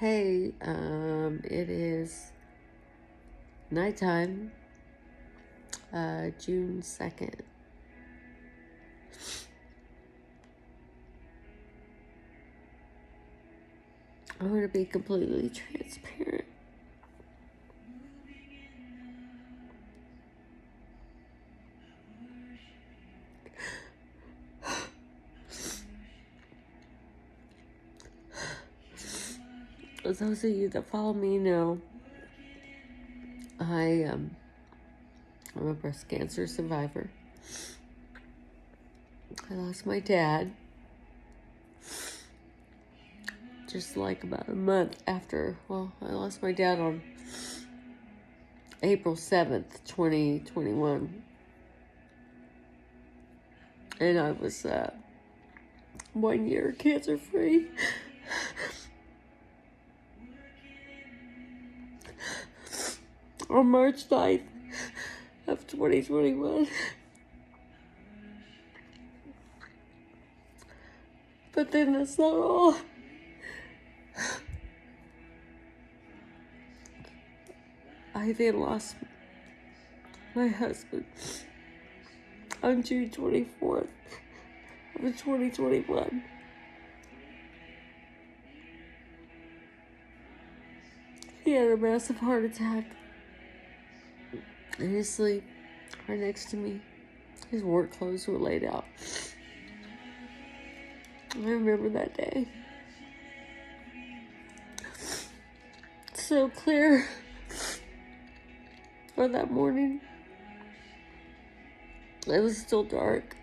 Hey, it is nighttime, June 2nd. I want to be completely transparent. As those of you that follow me know, I'm a breast cancer survivor. I lost my dad just like about a month after. Well, I lost my dad on April 7th, 2021. And I was 1 year cancer free. On March 9th of 2021. But then that's not all. I then lost my husband on June 24th of 2021. He had a massive heart attack in his sleep right next to me. His work clothes were laid out. I remember that day so clear. On that morning, it was still dark.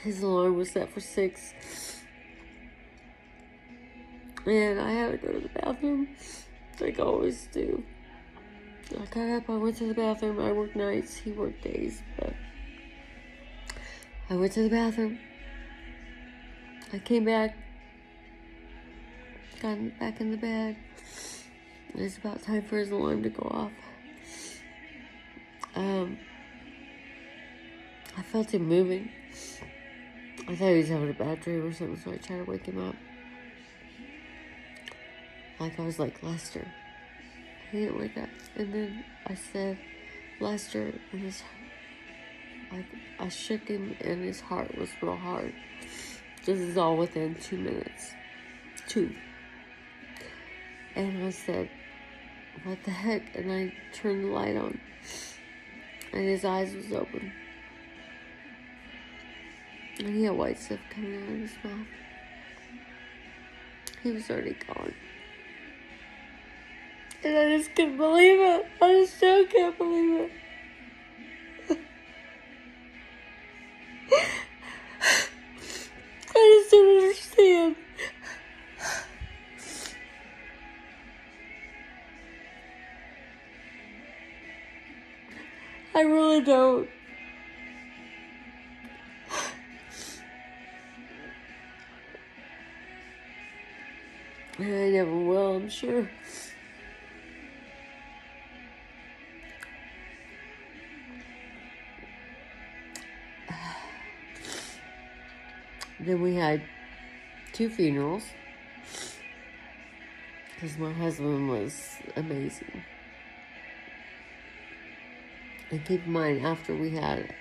His alarm was set for 6. And I had to go to the bathroom, like I always do. I got up, I went to the bathroom. I worked nights, he worked days, but I went to the bathroom. I came back, got back in the bed. It's about time for his alarm to go off. I felt him moving. I thought he was having a bad dream or something, so I tried to wake him up. Like I was like, Lester. He didn't wake up. And then I said, Lester, and I shook him and his heart was real hard. This is all within 2 minutes. 2. And I said, what the heck? And I turned the light on. And his eyes was open. And he had white stuff coming out of his mouth. He was already gone. And I just couldn't believe it. I still can't believe it. I just don't understand. I really don't. And I never will, I'm sure. Then we had 2 funerals. Because my husband was amazing. And keep in mind, after we had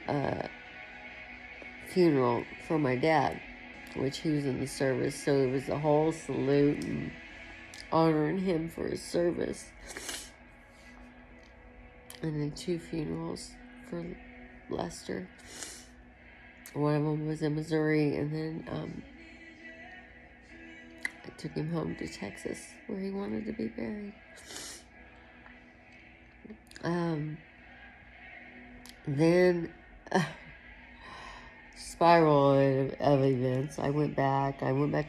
a funeral for my dad, which he was in the service, so it was a whole salute and honoring him for his service. And then 2 funerals for Lester. One of them was in Missouri, and then I took him home to Texas, where he wanted to be buried. Then spiral of events. I went back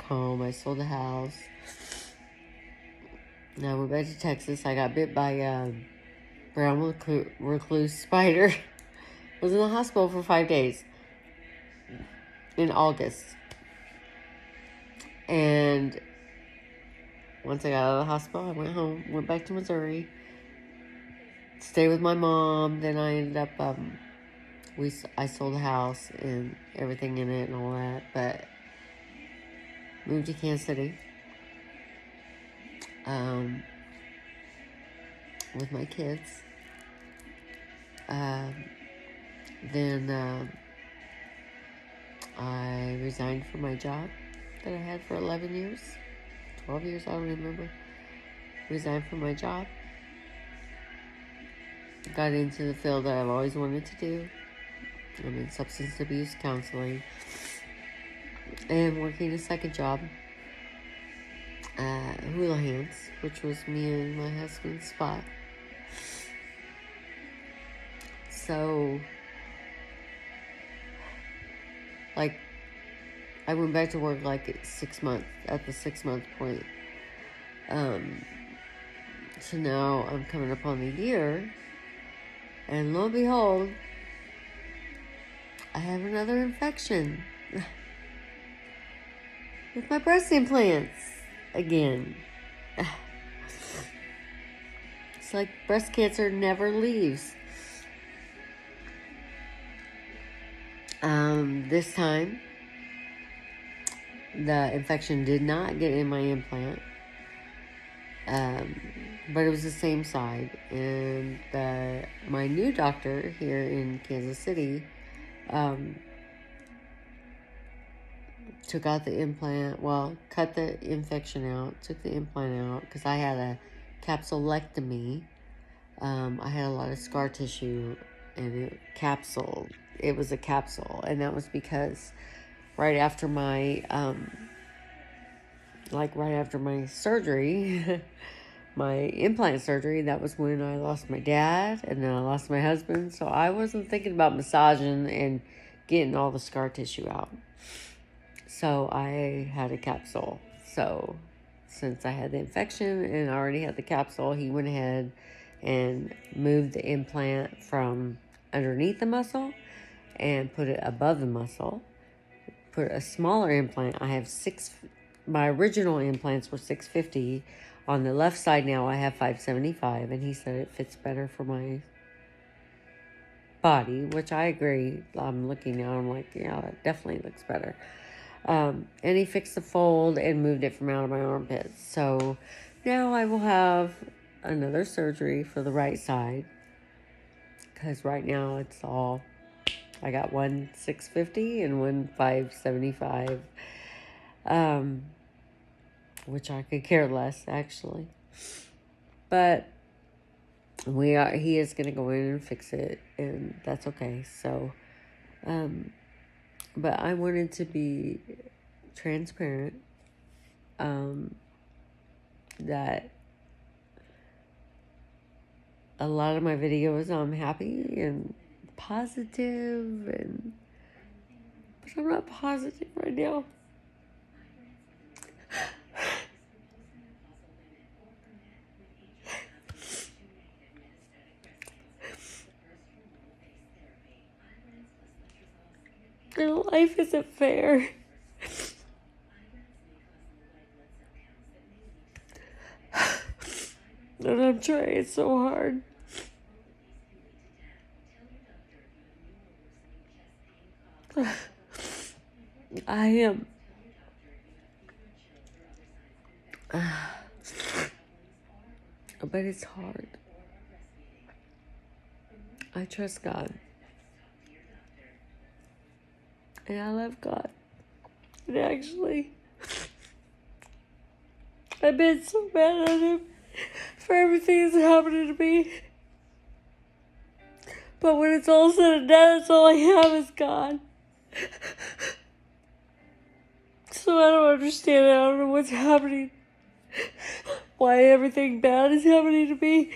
home. I sold the house. And I went back to Texas. I got bit by a brown recluse spider. Was in the hospital for 5 days in August. And once I got out of the hospital, I went home, went back to Missouri, stayed with my mom. Then I ended up, I sold the house and everything in it and all that. But moved to Kansas City with my kids. Then I resigned from my job that I had for 11 years, 12 years, I don't remember. Resigned from my job. Got into the field that I've always wanted to do. I'm in substance abuse counseling. And working a second job at Hula Hands, which was me and my husband's spot. So, like, I went back to work like at the 6 month point. So now I'm coming up on the year, and lo and behold, I have another infection with my breast implants again. It's like breast cancer never leaves. This time, the infection did not get in my implant, but it was the same side. And my new doctor here in Kansas City took out the implant, cut the infection out, took the implant out, because I had a capsulectomy. I had a lot of scar tissue, and it was a capsule, and that was because right after my surgery, my implant surgery, that was when I lost my dad, and then I lost my husband, so I wasn't thinking about massaging and getting all the scar tissue out. So I had a capsule. So since I had the infection and I already had the capsule, he went ahead and moved the implant from underneath the muscle and put it above the muscle. Put a smaller implant. I have my original implants were 650. On the left side now I have 575, and he said it fits better for my body, which I agree. I'm looking now, I'm like, yeah, it definitely looks better. And he fixed the fold and moved it from out of my armpits. So now I will have another surgery for the right side, because right now it's all, I got one 650 and one 575, which I could care less, actually. But he is going to go in and fix it, and that's okay. So, but I wanted to be transparent, that a lot of my videos I'm happy and positive, but I'm not positive right now. And life isn't fair. And I'm trying so hard. I am. But it's hard. I trust God. And I love God. And actually, I've been so mad at him for everything that's happening to me. But when it's all said and done, it's all I have is God. So I don't understand. I don't know what's happening. Why everything bad is happening to me.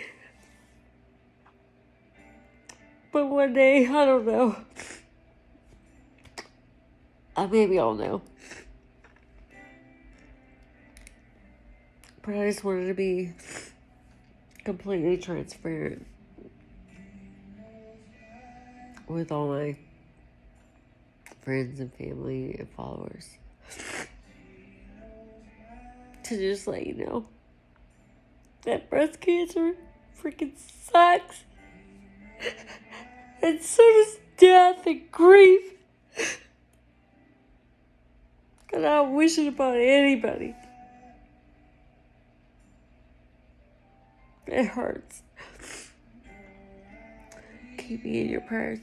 But one day, I don't know. Maybe I'll know. But I just wanted to be completely transparent with all my friends and family and followers. To just let you know that breast cancer freaking sucks. And so does death and grief. And I don't wish it upon anybody. It hurts. Keep me in your prayers.